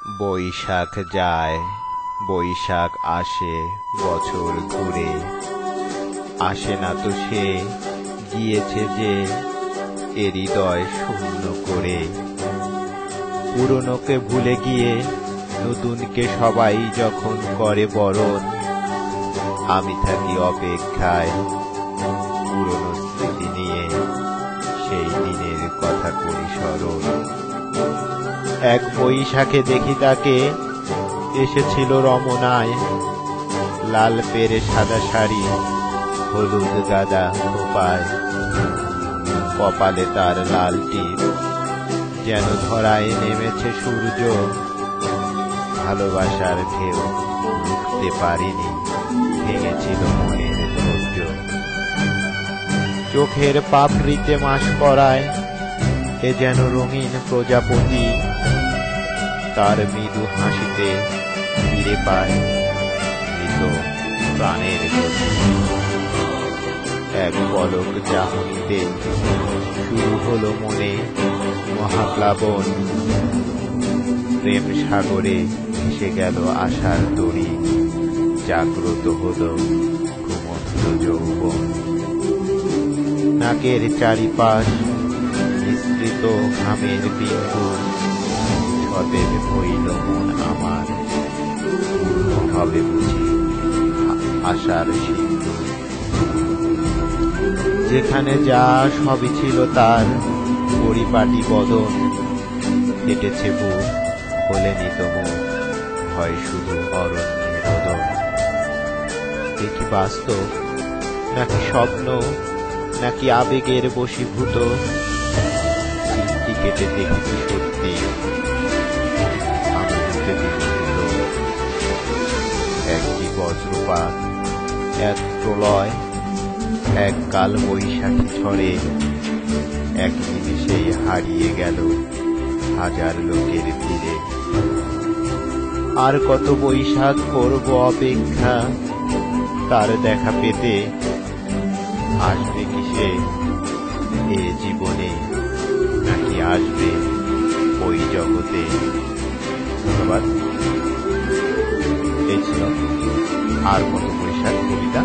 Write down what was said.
বৈশাখ যায়, বৈশাখ আসে, বছর ঘুরে আসে না তো সে, গিয়েছে যে এ হৃদয় শূন্য করে। পুরনোকে ভুলে গিয়ে নতুনকে সবাই যখন করে বরণ, আমি থাকি অপেক্ষায় পুরনো স্মৃতি নিয়ে, সেই দিনের কথা করি স্মরণ। এক বৈশাখে দেখি তাকে, এসেছিল রমনায়, লাল পেরে সাদা শাড়ি, হলুদ গাদা খোপায়, কপালে তার লাল টিপ, যেন ধরায় নেমেছে সূর্য। ভালোবাসার ঢেউ রুখতে পারিনি, ভেঙেছিল মনের ধৈর্য। চোখের পাপড়িতে মাস পড়ায়, এ যেন রঙিন প্রজাপতি, তার মৃদু হাসিতে ফিরে পায় মৃত প্রাণের গতি। এক পলক চাহনিতে শুরু হলো মনে মহাপ্লাবন, প্রেম সাগরে ভেসে গেল আশার তরী, জাগ্রত হলো ঘুমন্ত যৌবন। নাকের চারিপাশ মিশ্রিত ঘামের বিন্দু, সতেজ হইল মন আমার, পূর্ণ হবে বুঝি আশার সিন্ধু। যেখানে যা সবই ছিল তার, পরিপাটি বদন, কেটেছে বুক, খোলেনি তো মুখ, হয় শুধু অরণ্যের রোদন। দেখি বাস্তব নাকি স্বপ্ন, নাকি আবেগের বশীভূত, স্মৃতি কেটে দেখি সত্যি আমি হতে বিমোহিত। একটি বজ্রপাত, এক প্রলয়, এক কাল বৈশাখী ঝড়ে, এক নিমিষেই হারিয়ে গেল হাজার লোকের ভিড়ে। আর কত বৈশাখ করব অপেক্ষা তার দেখা পেতে, আসবে কি সে এ জীবনে, নাকি আসবে ওই জগতে। ধন্যবাদ। এই ছিল আর কত বৈশাখ কবিতা।